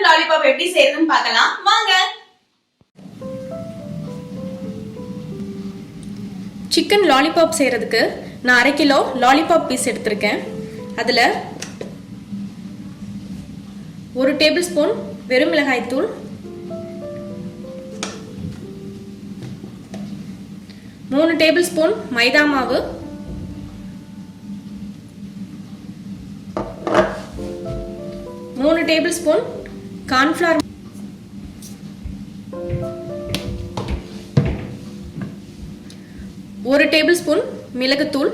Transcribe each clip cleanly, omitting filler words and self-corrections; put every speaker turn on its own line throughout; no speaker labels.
Lollipop எப்படி செய்யறதுன்னு பார்க்கலாம் வாங்க.
சிக்கன் லாலிபாப் செய்யறதுக்கு நான் 1/2 கிலோ லாலிபாப் பீஸ் எடுத்திருக்கேன். அதில் 1 டேபிள் ஸ்பூன் வெறும் மிளகாய் தூள், 3 டேபிள் ஸ்பூன் மைதா மாவு, 3 table spoon cornflour, 1 table spoon மிளகுத்தூள்,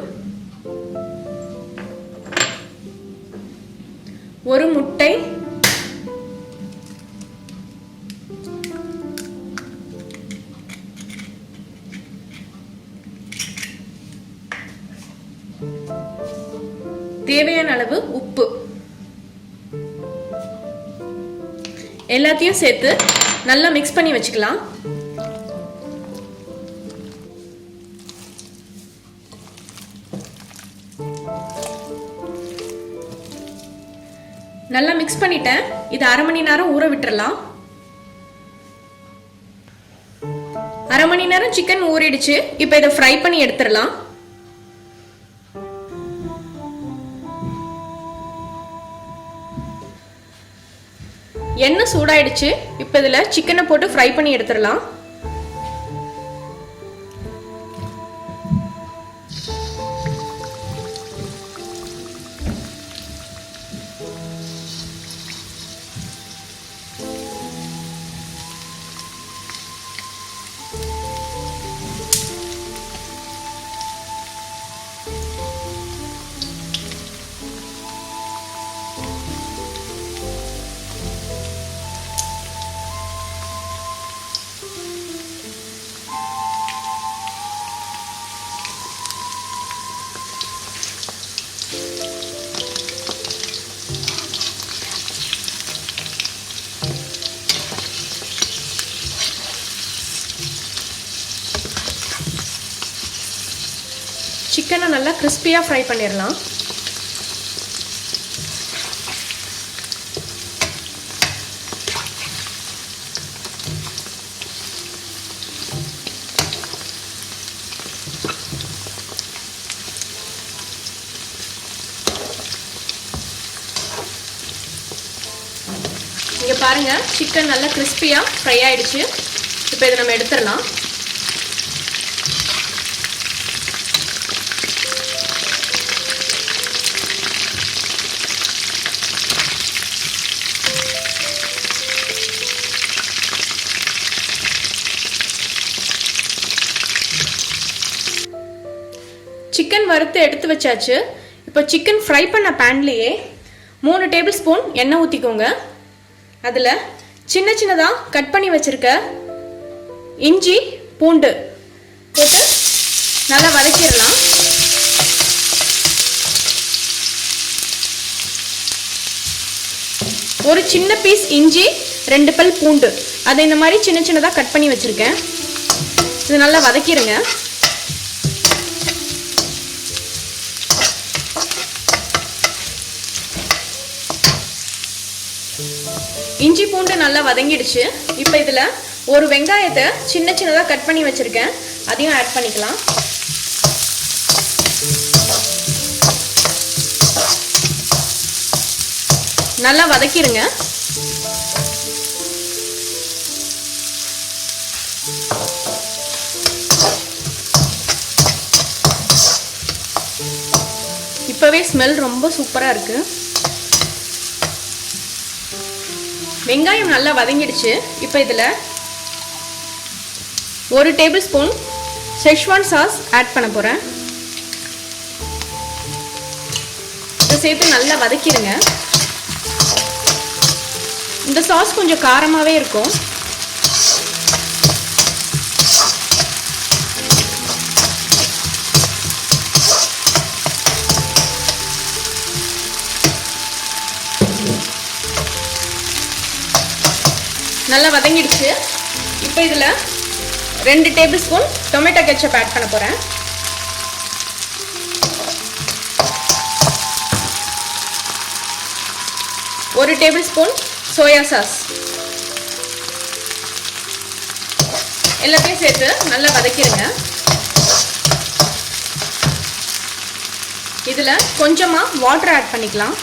1 முட்டை, தேவையான அளவு உப்பு, எல்லாத்தையும் சேர்த்து நல்லா மிக்ஸ் பண்ணி வச்சுக்கலாம். நல்லா மிக்ஸ் பண்ணிட்டேன். இது 1/2 மணி நேரம் ஊற விட்டுறலாம். 1/2 மணி நேரம் சிக்கன் ஊறிடுச்சு. இப்போ இதை ஃப்ரை பண்ணி எடுத்துடலாம். எண்ணெய் சூடாயிடுச்சு. இப்போ இதில் சிக்கனை போட்டு ஃப்ரை பண்ணி எடுத்துடலாம். சிக்கனை நல்லா கிறிஸ்பியாக ஃப்ரை பண்ணிடலாம். இங்கே பாருங்க, சிக்கன் நல்லா கிறிஸ்பியாக ஃப்ரை ஆயிடுச்சு. இப்போ இதை நம்ம எடுத்துடலாம். சிக்கன் வறுத்து எடுத்து வச்சாச்சு. இப்போ சிக்கன் ஃப்ரை பண்ண பேன்லேயே 3 டேபிள் ஸ்பூன் எண்ணெய் ஊற்றிக்கோங்க. அதில் சின்ன சின்னதாக கட் பண்ணி வச்சுருக்க இஞ்சி பூண்டு போட்டு நல்லா வதக்கிடலாம். ஒரு சின்ன பீஸ் இஞ்சி, 2 பல் பூண்டு, அதை இந்த மாதிரி சின்ன சின்னதாக கட் பண்ணி வச்சுருக்கேன். இது நல்லா வதக்கிடுங்க. இஞ்சி பூண்டு நல்லா வதங்கிடுச்சு. இப்போ இதில் ஒரு வெங்காயத்தை சின்ன சின்னதாக கட் பண்ணி வச்சுருக்கேன், அதையும் ஆட் பண்ணிக்கலாம். நல்லா வதக்கிடுங்க. இப்போவே ஸ்மெல் ரொம்ப சூப்பராக இருக்குது. வெங்காயம் நல்லா வதங்கிடுச்சு. இப்போ இதில் 1 tablespoon schezwan sauce add பண்ண போகிறேன். இதை சேர்த்து நல்லா வதக்கிடுங்க. இந்த சாஸ் கொஞ்சம் காரமாகவே இருக்கும். நல்லா வதங்கிடுச்சு. இப்போ இதில் 2 tablespoon tomato ketchup add பண்ண போகிறேன். 1 டேபிள் ஸ்பூன் சோயா சாஸ் எல்லாத்தையும் சேர்த்து நல்லா வதக்கிடுங்க. இதில் கொஞ்சமாக வாட்டர் ஆட் பண்ணிக்கலாம்.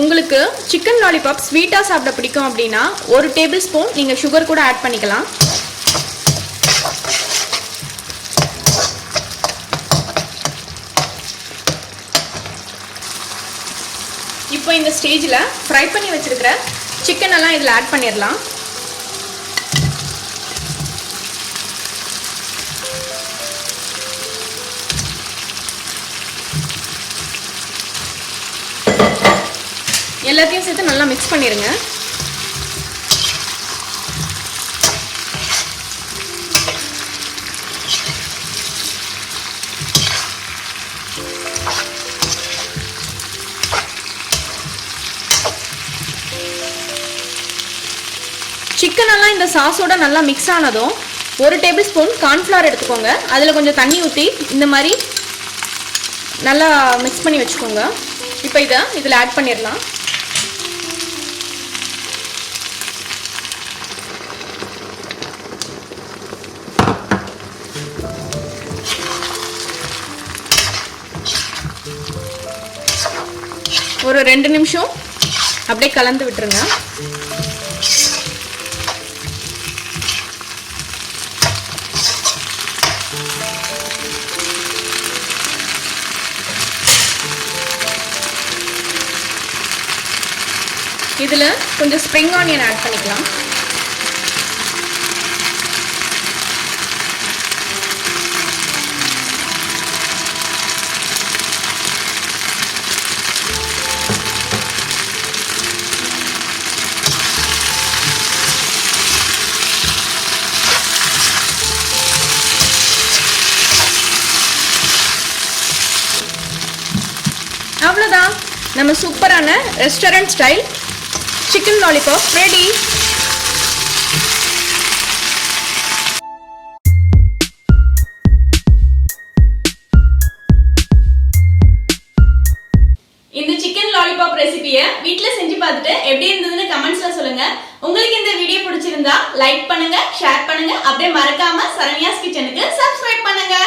உங்களுக்கு சிக்கன் லாலிபாப் ஸ்வீட்டாக சாப்பிட பிடிக்கும் அப்படின்னா 1 டேபிள் ஸ்பூன் நீங்கள் சுகர் கூட ஆட் பண்ணிக்கலாம். இப்போ இந்த ஸ்டேஜில் ஃப்ரை பண்ணி வச்சிருக்கிற சிக்கன் எல்லாம் இதில் ஆட் பண்ணிடலாம். எல்லாத்தையும் சேர்த்து நல்லா மிக்ஸ் பண்ணிடுங்க. சிக்கன் எல்லாம் இந்த சாஸோட நல்லா மிக்ஸ் ஆனதும் 1 டேபிள் ஸ்பூன் கார்ன்ஃப்ளவர் எடுத்துக்கோங்க. அதில் கொஞ்சம் தண்ணி ஊற்றி இந்த மாதிரி நல்லா மிக்ஸ் பண்ணி வச்சுக்கோங்க. இப்போ இதில் ஆட் பண்ணிடலாம். ஒரு 2 நிமிஷம் அப்படியே கலந்து விட்டுருங்க. இதில் கொஞ்சம் ஸ்ப்ரிங் ஆனியன் ஆட் பண்ணிக்கலாம். அவ்வளோதான், நம்ம சூப்பரான restaurant style chicken lollipop ready.
இந்த சிக்கன் லாலிபாப் ரெசிபியை வீட்ல செஞ்சு பார்த்துட்டு எப்படி இருந்ததுன்னு கமெண்ட்ஸ்ல சொல்லுங்க. உங்களுக்கு இந்த வீடியோ பிடிச்சிருந்தா லைக் பண்ணுங்க, ஷேர் பண்ணுங்க, அப்படியே மறக்காம சரண்யாஸ் கிச்சனுக்கு சப்ஸ்கிரைப் பண்ணுங்க.